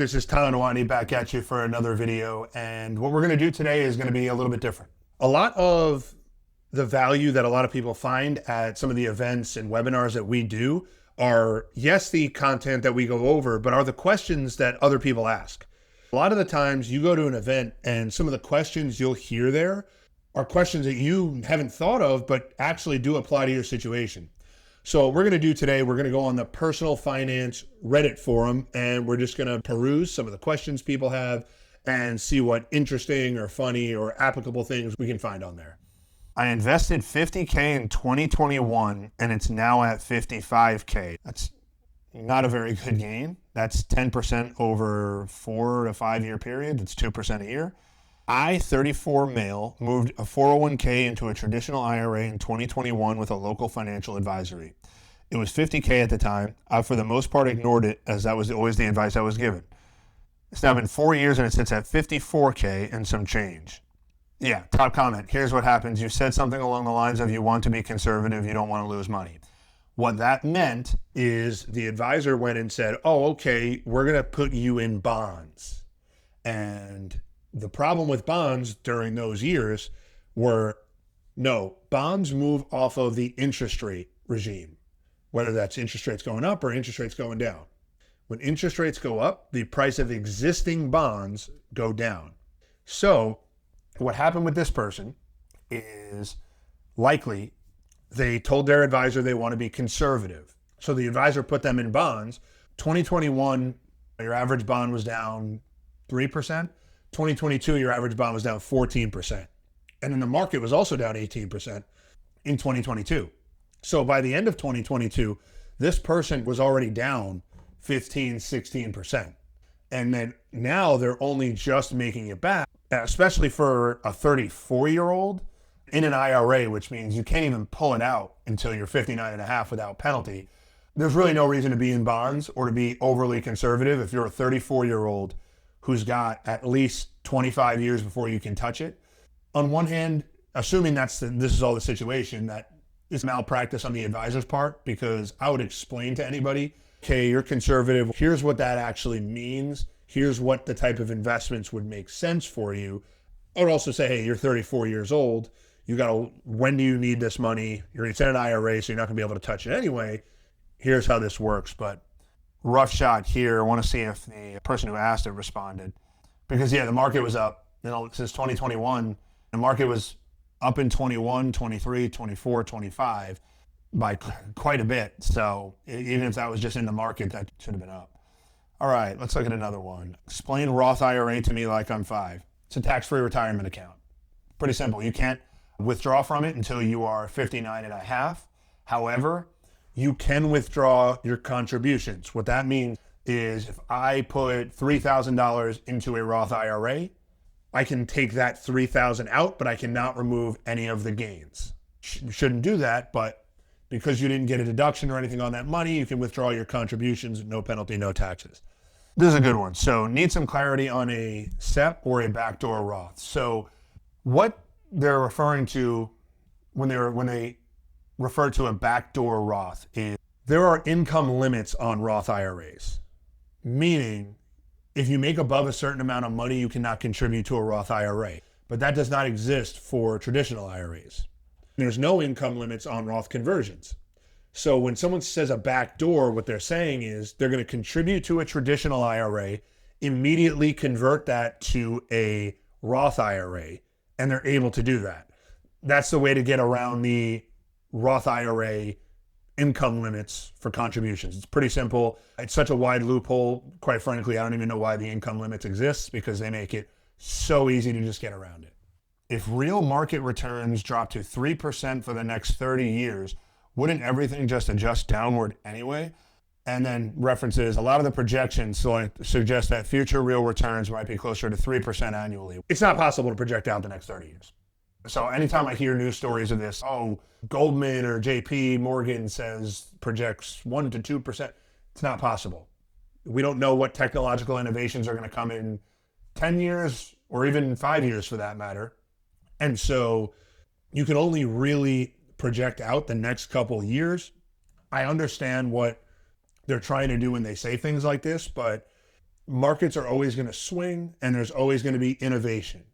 This is Tyler Nawani back at you for another video. And what we're going to do today is going to be a little bit different. A lot of the value that a lot of people find at some of the events and webinars that we do are, yes, the content that we go over, but are the questions that other people ask. A lot of the times you go to an event and some of the questions you'll hear there are questions that you haven't thought of, but actually do apply to your situation. So what we're going to do today, we're going to go on the Personal Finance Reddit forum, and we're just going to peruse some of the questions people have and see what interesting or funny or applicable things we can find on there. I invested $50K in 2021, and it's now at $55K. That's not a very good gain. That's 10% over 4 to 5 year period. That's 2% a year. I, 34 male, moved a 401k into a traditional IRA in 2021 with a local financial advisory. It was $50K at the time. I, for the most part, ignored it as that was always the advice I was given. It's now been 4 years and it sits at $54K and some change. Yeah, top comment. Here's what happens. You said something along the lines of you want to be conservative, you don't want to lose money. What that meant is the advisor went and said, oh, okay, we're going to put you in bonds. And the problem with bonds during those years were, no, bonds move off of the interest rate regime, whether that's interest rates going up or interest rates going down. When interest rates go up, the price of existing bonds go down. So what happened with this person is likely they told their advisor they want to be conservative. So the advisor put them in bonds. 2021, your average bond was down 3%. 2022, your average bond was down 14%. And then the market was also down 18% in 2022. So by the end of 2022, this person was already down 15, 16%. And then now they're only just making it back, especially for a 34-year-old in an IRA, which means you can't even pull it out until you're 59 and a half without penalty. There's really no reason to be in bonds or to be overly conservative if you're a 34-year-old who's got at least 25 years before you can touch it. On one hand, assuming this is all the situation, that is malpractice on the advisor's part, because I would explain to anybody, okay, you're conservative. Here's what that actually means. Here's what the type of investments would make sense for you. I would also say, hey, you're 34 years old. When do you need this money? It's in an IRA, so you're not gonna be able to touch it anyway. Here's how this works. But rough shot here. I want to see if the person who asked it responded. Because yeah, the market was up, since 2021. The market was up in 21, 23, 24, 25 by quite a bit. So even if that was just in the market, that should have been up. All right, let's look at another one. Explain Roth IRA to me like I'm 5. It's a tax-free retirement account. Pretty simple. You can't withdraw from it until you are 59 and a half. However, you can withdraw your contributions. What that means is if I put $3,000 into a Roth IRA, I can take that $3,000 out, but I cannot remove any of the gains. You shouldn't do that, but because you didn't get a deduction or anything on that money, you can withdraw your contributions, no penalty, no taxes. This is a good one. So need some clarity on a SEP or a backdoor Roth. So what they're referring to when they refer to a backdoor Roth is there are income limits on Roth IRAs, meaning if you make above a certain amount of money, you cannot contribute to a Roth IRA, but that does not exist for traditional IRAs. There's no income limits on Roth conversions. So when someone says a backdoor, what they're saying is they're going to contribute to a traditional IRA, immediately convert that to a Roth IRA, and they're able to do that. That's the way to get around the Roth IRA income limits for contributions. It's pretty simple. It's such a wide loophole. Quite frankly, I don't even know why the income limits exist, because they make it so easy to just get around it. If real market returns drop to 3% for the next 30 years, wouldn't everything just adjust downward anyway? And then references, a lot of the projections suggest that future real returns might be closer to 3% annually. It's not possible to project out the next 30 years. So anytime I hear news stories of this, Goldman or JP Morgan projects 1 to 2%, it's not possible. We don't know what technological innovations are going to come in 10 years or even 5 years for that matter. And so you can only really project out the next couple years. I understand what they're trying to do when they say things like this, but markets are always going to swing and there's always going to be innovation.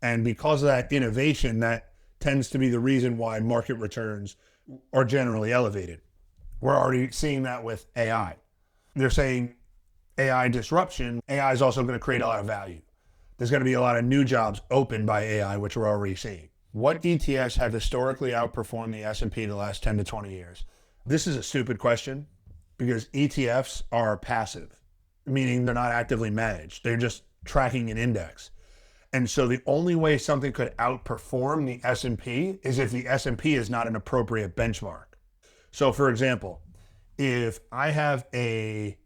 And because of that innovation, that tends to be the reason why market returns are generally elevated. We're already seeing that with AI. They're saying AI disruption, AI is also going to create a lot of value. There's going to be a lot of new jobs opened by AI, which we're already seeing. What ETFs have historically outperformed the S&P the last 10 to 20 years? This is a stupid question because ETFs are passive, meaning they're not actively managed. They're just tracking an index. And so the only way something could outperform the S&P is if the S&P is not an appropriate benchmark. So for example, if I have a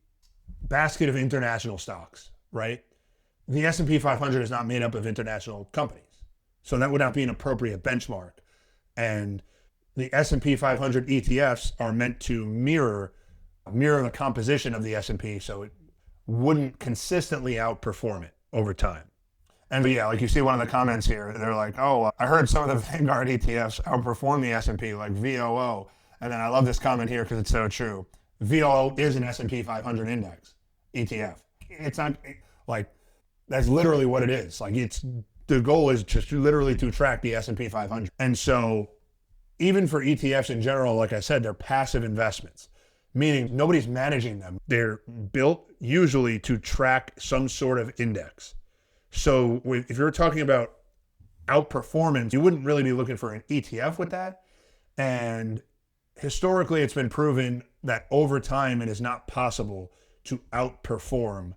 basket of international stocks, right? The S&P 500 is not made up of international companies. So that would not be an appropriate benchmark. And the S&P 500 ETFs are meant to mirror the composition of the S&P so it wouldn't consistently outperform it over time. And yeah, like you see one of the comments here, they're like, oh, I heard some of the Vanguard ETFs outperform the S&P, like VOO. And then I love this comment here because it's so true. VOO is an S&P 500 index ETF. It's not like, that's literally what it is. Like the goal is just literally to track the S&P 500. And so even for ETFs in general, like I said, they're passive investments, meaning nobody's managing them. They're built usually to track some sort of index. So if you're talking about outperformance, you wouldn't really be looking for an ETF with that. And historically, it's been proven that over time, it is not possible to outperform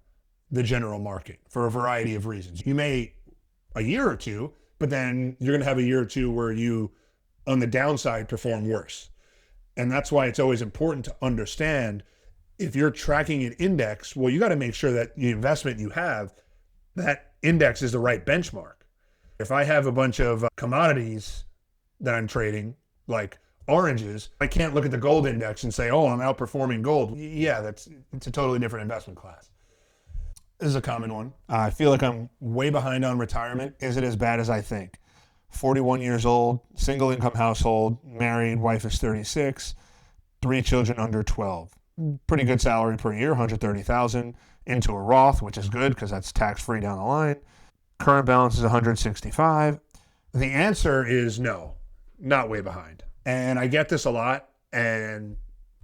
the general market for a variety of reasons. You may a year or two, but then you're going to have a year or two where you, on the downside, perform worse. And that's why it's always important to understand if you're tracking an index, well, you got to make sure that the investment you have, that index is the right benchmark. If I have a bunch of commodities that I'm trading, like oranges, I can't look at the gold index and say, oh, I'm outperforming gold. Yeah, it's a totally different investment class. This is a common one. I feel like I'm way behind on retirement. Is it as bad as I think? 41 years old, single income household, married, wife is 36, 3 children under 12. Pretty good salary per year, $130,000 into a Roth, which is good because that's tax-free down the line. Current balance is $165. The answer is no, not way behind. And I get this a lot, and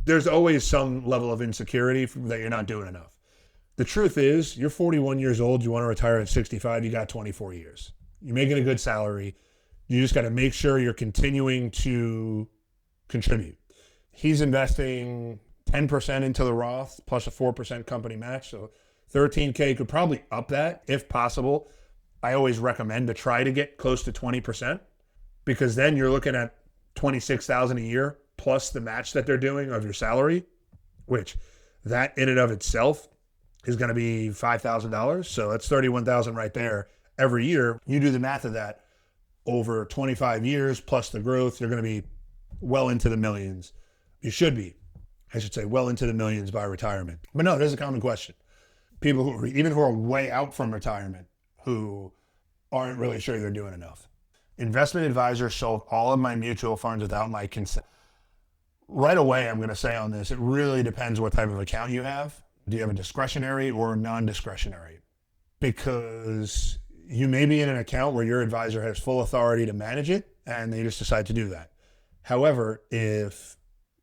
there's always some level of insecurity that you're not doing enough. The truth is, you're 41 years old, you want to retire at 65, you got 24 years. You're making a good salary. You just got to make sure you're continuing to contribute. He's investing 10% into the Roth plus a 4% company match. So $13K, could probably up that if possible. I always recommend to try to get close to 20% because then you're looking at $26,000 a year plus the match that they're doing of your salary, which that in and of itself is going to be $5,000. So that's $31,000 right there every year. You do the math of that over 25 years plus the growth, you're going to be well into the millions. You should be, I should say, well into the millions by retirement. But no, there's a common question. People who are way out from retirement who aren't really sure they're doing enough. Investment advisor sold all of my mutual funds without my consent. Right away, I'm going to say on this, it really depends what type of account you have. Do you have a discretionary or non-discretionary? Because you may be in an account where your advisor has full authority to manage it and they just decide to do that. However, if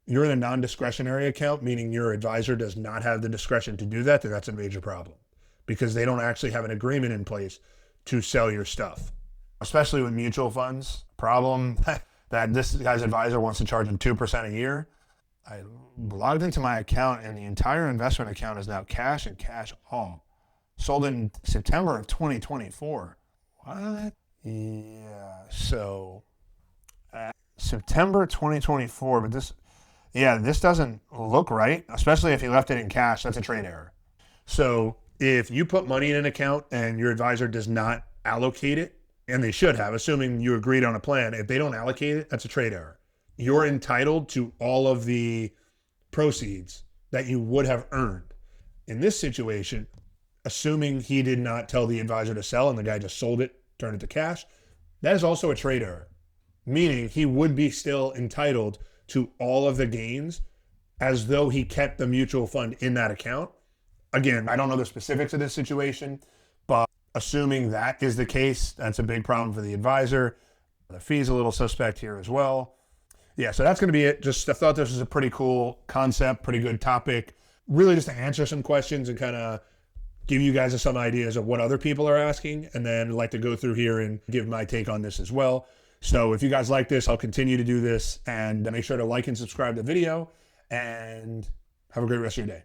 you're in a non-discretionary account, meaning your advisor does not have the discretion to do that, then that's a major problem because they don't actually have an agreement in place to sell your stuff. Especially with mutual funds, problem that this guy's advisor wants to charge him 2% a year. I logged into my account and the entire investment account is now cash and cash all. Sold in September of 2024. What? Yeah, so September 2024, but this doesn't look right, especially if you left it in cash. That's a trade error. So if you put money in an account and your advisor does not allocate it, and they should have, assuming you agreed on a plan, if they don't allocate it, that's a trade error. You're entitled to all of the proceeds that you would have earned. In this situation, assuming he did not tell the advisor to sell and the guy just sold it, turned it to cash, that is also a trade error, meaning he would be still entitled to all of the gains as though he kept the mutual fund in that account Again, I don't know the specifics of this situation, but assuming that is the case, that's a big problem for the advisor. The fee's a little suspect here as well. Yeah, so that's going to be it. Just I thought this was a pretty cool concept, pretty good topic. Really just to answer some questions and kind of give you guys some ideas of what other people are asking. And then I'd like to go through here and give my take on this as well. So if you guys like this, I'll continue to do this. And make sure to like and subscribe to the video. And have a great rest of your day.